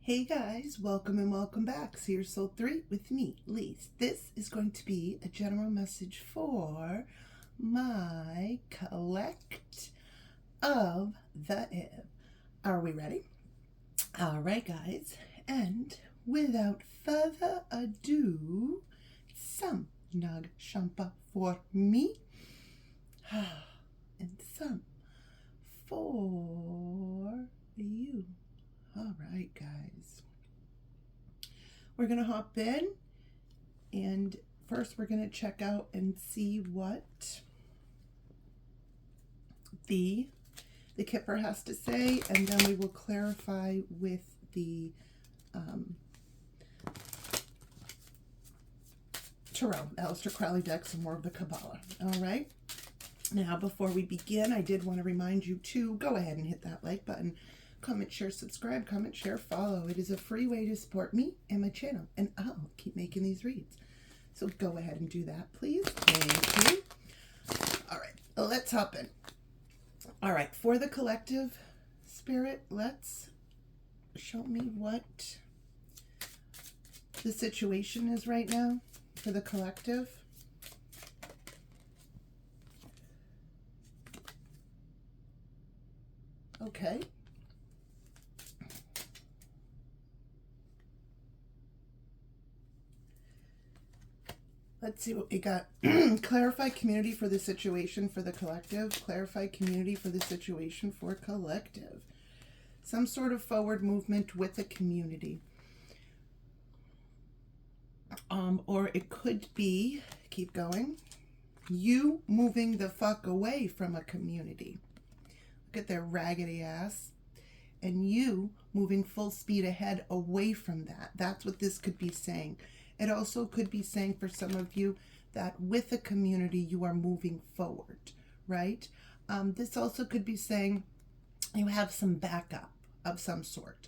Hey guys, welcome and welcome back. Seer Soul 3 with me, Lise. This is going to be a general message for my collect of the Ib. Are we ready? All right, guys. And without further ado, some Nag Shampa for me and some for you. All right, guys. We're going to hop in, and first we're going to check out and see what the Kipper has to say, and then we will clarify with the Tarot, Aleister Crowley deck, some more of the Kabbalah. All right. Now, before we begin, I did want to remind you to go ahead and hit that like button. Comment, share, subscribe, comment, share, follow. It is a free way to support me and my channel, and I'll keep making these reads. So go ahead and do that, please. Thank you. All right, let's hop in. All right, for the collective spirit, let's show me what the situation is right now for the collective. Okay. Let's see what we got. Clarify community for the situation for the collective. Clarify community for the situation for collective. Some sort of forward movement with a community. Or it could be, keep going, you moving the fuck away from a community. Look at their raggedy ass. And you moving full speed ahead away from that. That's what this could be saying. It also could be saying for some of you that with a community you are moving forward, right? This also could be saying you have some backup of some sort,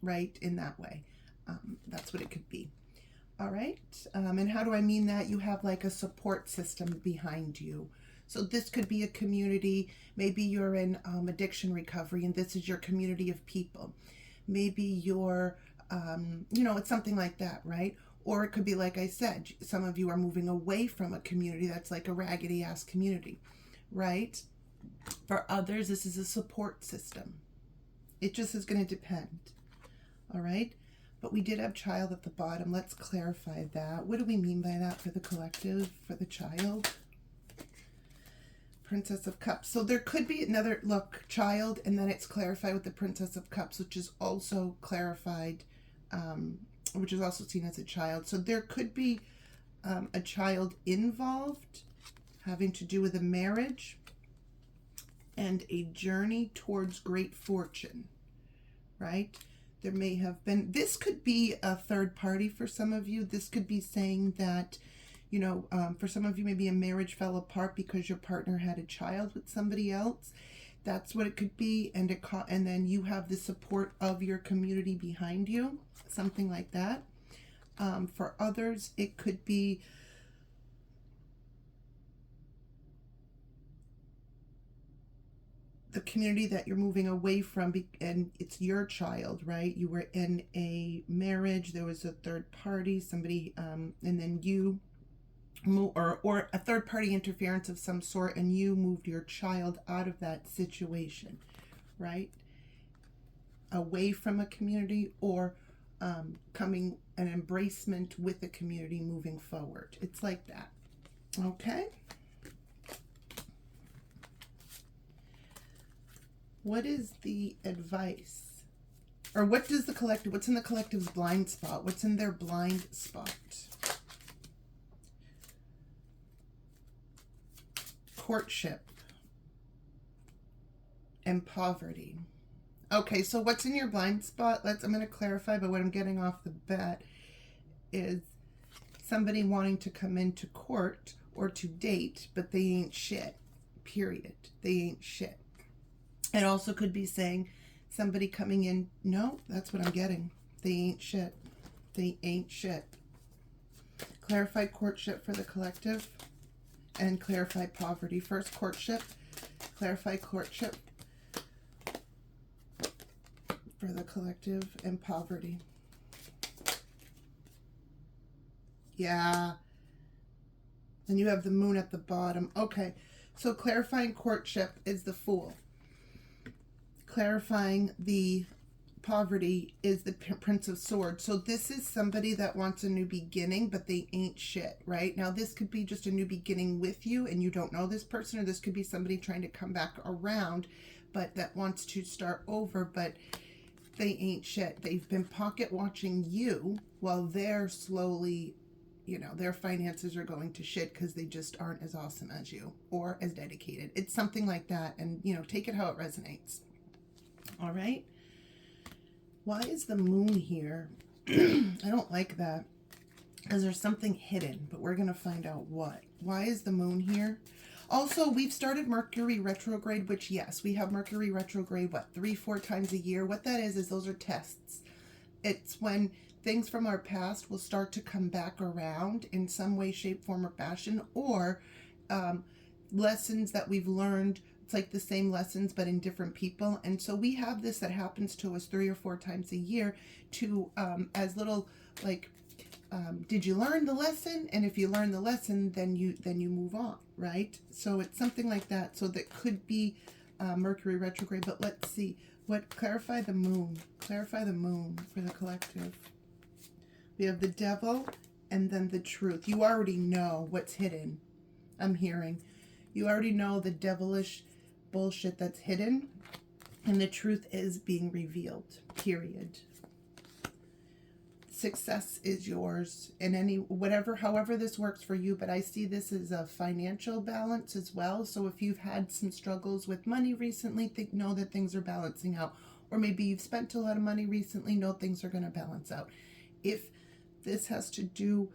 right? In that way. That's what it could be. All right. And how do I mean that? You have like a support system behind you. So this could be a community. Maybe you're in addiction recovery and this is your community of people. Maybe you're, it's something like that, right? Or it could be, like I said, some of you are moving away from a community that's like a raggedy ass community, right? For others, this is a support system. It just is going to depend. All right. But we did have child at the bottom. Let's clarify that. What do we mean by that for the collective, for the child? Princess of Cups. So there could be another, look, child, and then it's clarified with the Princess of Cups, which is also clarified, which is also seen as a child. So there could be a child involved having to do with a marriage and a journey towards great fortune, right? There may have been, this could be a third party for some of you. This could be saying that, for some of you, maybe a marriage fell apart because your partner had a child with somebody else. That's what it could be. And then you have the support of your community behind you, something like that. For others, it could be the community that you're moving away from, and it's your child, right? You were in a marriage, there was a third party, somebody, and then you or a third party interference of some sort, and you moved your child out of that situation, right? Away from a community, or coming an embracement with a community moving forward. It's like that. Okay. What is the advice? Or what does the collective, what's in the collective's blind spot? What's in their blind spot? Courtship and poverty. Okay, so what's in your blind spot? I'm going to clarify, but what I'm getting off the bat is somebody wanting to come into court or to date, but they ain't shit. Period. They ain't shit. It also could be saying somebody coming in. No, that's what I'm getting. They ain't shit. They ain't shit. Clarify courtship for the collective. And clarify poverty. First, courtship. Clarify courtship for the collective, and poverty. Yeah. And you have the moon at the bottom. Okay. So clarifying courtship is the Fool. Clarifying the poverty is the Prince of Swords. So this is somebody that wants a new beginning, but they ain't shit, right? Now this could be just a new beginning with you and you don't know this person, or this could be somebody trying to come back around, but that wants to start over, but they ain't shit. They've been pocket watching you while they're slowly, you know, their finances are going to shit because they just aren't as awesome as you or as dedicated. It's something like that. And, you know, take it how it resonates. All right. Why is the moon here? I don't like that because there's something hidden, but we're going to find out what. Why is the moon here? Also, we've started Mercury retrograde, which, yes, we have Mercury retrograde, what, 3-4 times a year? What that is those are tests. It's when things from our past will start to come back around in some way, shape, form, or fashion, or lessons that we've learned. It's like the same lessons, but in different people. And so we have this that happens to us 3 or 4 times a year to, as little, like, did you learn the lesson? And if you learn the lesson, then you move on, right? So it's something like that. So that could be Mercury retrograde, but let's see. What, clarify the moon. Clarify the moon for the collective. We have the Devil and then the Truth. You already know what's hidden. I'm hearing. You already know the devilish bullshit that's hidden, and the truth is being revealed, period. Success is yours in any, whatever, however this works for you, but I see this as a financial balance as well. So if you've had some struggles with money recently, know that things are balancing out. Or maybe you've spent a lot of money recently, know things are going to balance out. If this has to do,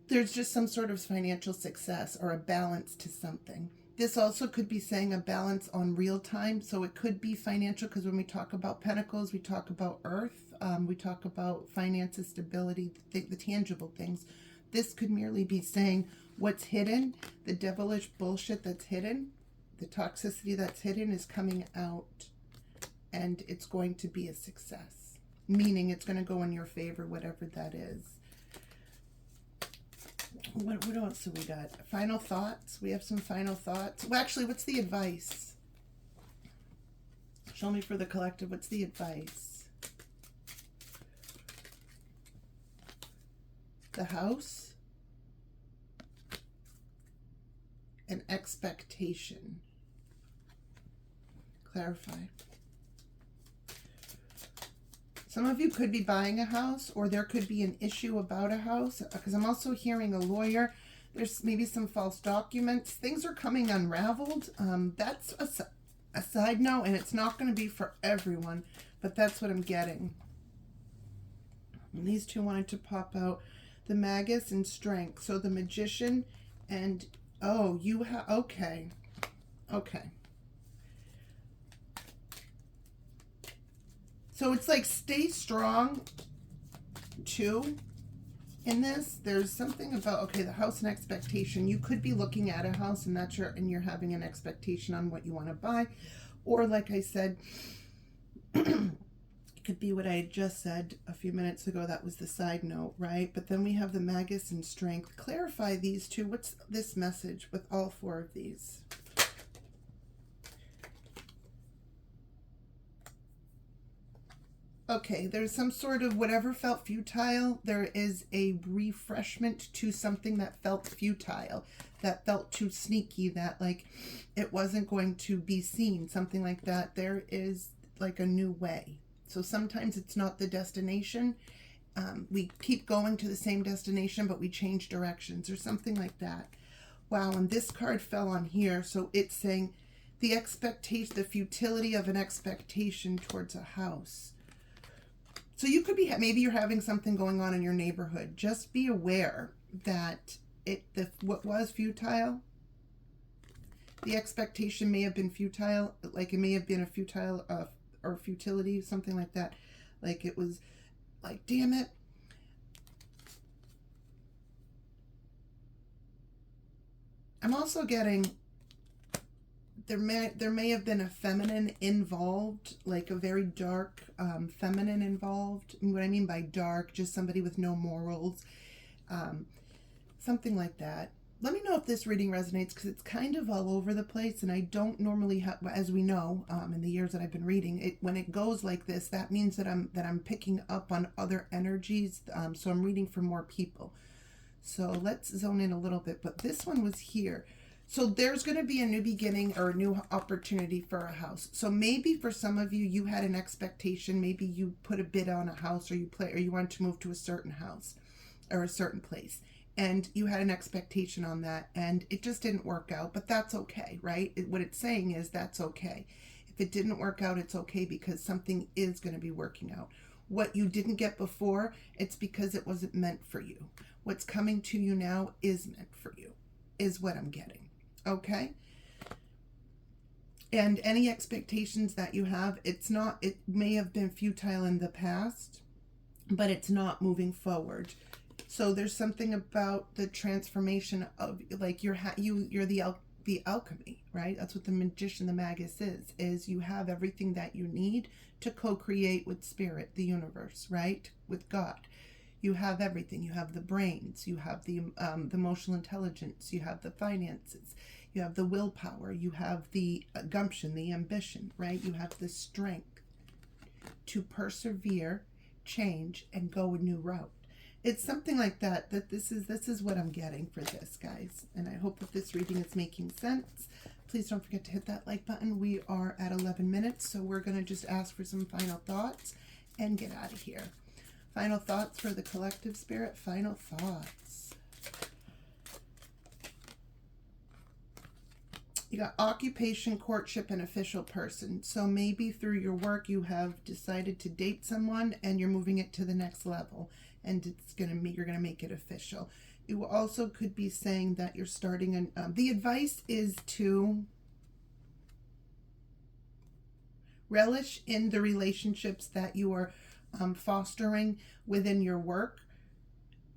there's just some sort of financial success or a balance to something. This also could be saying a balance on real time. So it could be financial, because when we talk about pentacles, we talk about earth. We talk about finances, stability, the tangible things. This could merely be saying what's hidden, the devilish bullshit that's hidden, the toxicity that's hidden is coming out, and it's going to be a success. Meaning it's going to go in your favor, whatever that is. What else do we got? Final thoughts. We have some final thoughts. Well, actually, what's the advice? Show me for the collective. What's the advice? The House. An expectation. Clarify. Some of you could be buying a house, or there could be an issue about a house, because I'm also hearing a lawyer. There's maybe some false documents. Things are coming unraveled. That's a side note, and it's not going to be for everyone, but that's what I'm getting. And these two wanted to pop out. The Magus and Strength. So the Magician and, oh, you have, okay. Okay. So it's like stay strong too in this. There's something about, okay, the house and expectation. You could be looking at a house and that's and you're having an expectation on what you want to buy. Or like I said, it could be what I had just said a few minutes ago. That was the side note, right? But then we have the Magus and Strength. Clarify these two. What's this message with all 4 of these? Okay, there's some sort of whatever felt futile. There is a refreshment to something that felt futile, that felt too sneaky, that like it wasn't going to be seen, something like that. There is like a new way. So sometimes it's not the destination. We keep going to the same destination, but we change directions or something like that. Wow, and this card fell on here. So it's saying the expectation, the futility of an expectation towards a house. So you could be, maybe you're having something going on in your neighborhood. Just be aware that what was futile, the expectation may have been futile, like it may have been a futile or futility, something like that. Like it was like, damn it. I'm also getting there may have been a feminine involved, like a very dark feminine involved. And what I mean by dark, just somebody with no morals, something like that. Let me know if this reading resonates, because it's kind of all over the place, and I don't normally have, as we know, in the years that I've been reading it, when it goes like this, that means that I'm picking up on other energies. So I'm reading for more people. So let's zone in a little bit. But this one was here. So there's going to be a new beginning or a new opportunity for a house. So maybe for some of you, you had an expectation. Maybe you put a bid on a house, or you wanted to move to a certain house or a certain place, and you had an expectation on that, and it just didn't work out. But that's okay, right? What it's saying is that's okay. If it didn't work out, it's okay, because something is going to be working out. What you didn't get before, it's because it wasn't meant for you. What's coming to you now is meant for you, is what I'm getting. Okay? And any expectations that you have, it may have been futile in the past, but it's not moving forward. So there's something about the transformation of, like, you're the alchemy, right? That's what the magician, the magus is you have everything that you need to co-create with spirit, the universe, right? With God. You have everything. You have the brains, you have the emotional intelligence, you have the finances, you have the willpower, you have the gumption, the ambition, right? You have the strength to persevere, change, and go a new route. It's something like that this is what I'm getting for this, guys. And I hope that this reading is making sense. Please don't forget to hit that like button. We are at 11 minutes, so we're going to just ask for some final thoughts and get out of here. Final thoughts for the collective spirit. Final thoughts. You got occupation, courtship, and official person. So maybe through your work you have decided to date someone and you're moving it to the next level, and you're gonna make it official. You also could be saying that you're starting the advice is to relish in the relationships that you are fostering within your work,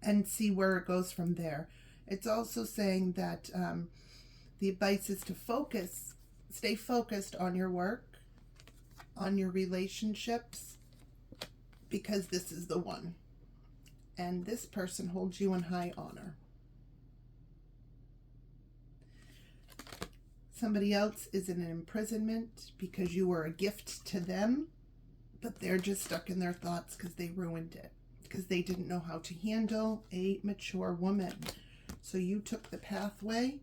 and see where it goes from there. It's also saying that the advice is to stay focused on your work, on your relationships, because this is the one. And this person holds you in high honor. Somebody else is in an imprisonment because you were a gift to them, but they're just stuck in their thoughts because they ruined it, because they didn't know how to handle a mature woman. So you took the pathway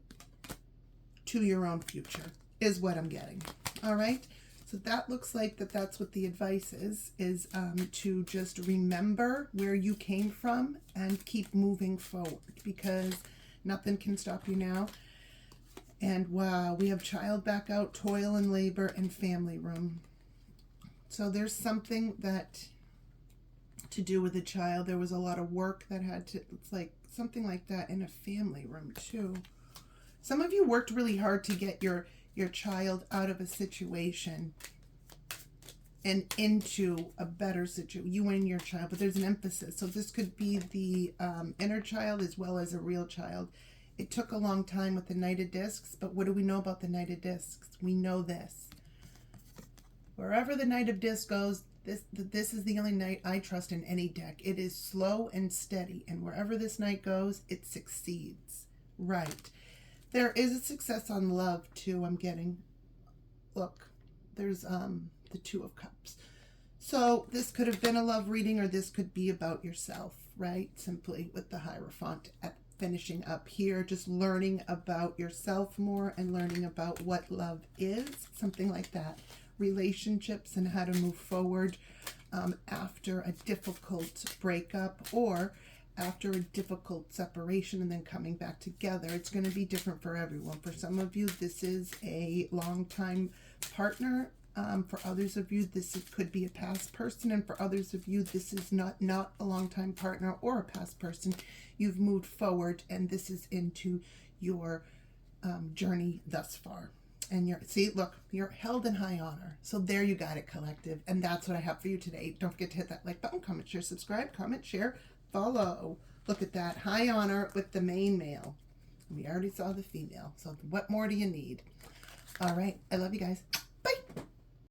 to your own future, is what I'm getting. All right? So that looks like that's what the advice is to just remember where you came from and keep moving forward, because nothing can stop you now. And wow, we have child back out, toil and labor, and family room. So there's something that to do with a child. There was a lot of work that it's like something like that in a family room too. Some of you worked really hard to get your child out of a situation and into a better situation. You and your child, but there's an emphasis. So this could be the inner child as well as a real child. It took a long time with the Knight of Discs, but what do we know about the Knight of Discs? We know this. Wherever the Knight of Discs goes, this is the only knight I trust in any deck. It is slow and steady, and wherever this knight goes, it succeeds. Right. There is a success on love too, I'm getting. Look, there's the Two of Cups. So this could have been a love reading, or this could be about yourself, right? Simply with the Hierophant finishing up here, just learning about yourself more and learning about what love is, something like that. Relationships and how to move forward after a difficult breakup, or after a difficult separation and then coming back together. It's going to be different for everyone. For some of you, this is a long-time partner. For others of you, could be a past person. And for others of you, this is not a long-time partner or a past person. You've moved forward, and this is into your journey thus far. And you're held in high honor. So there you got it, collective. And that's what I have for you today. Don't forget to hit that like button, comment, share, subscribe, comment, share, follow. Look at that. High honor with the main male. We already saw the female. So what more do you need? All right. I love you guys. Bye.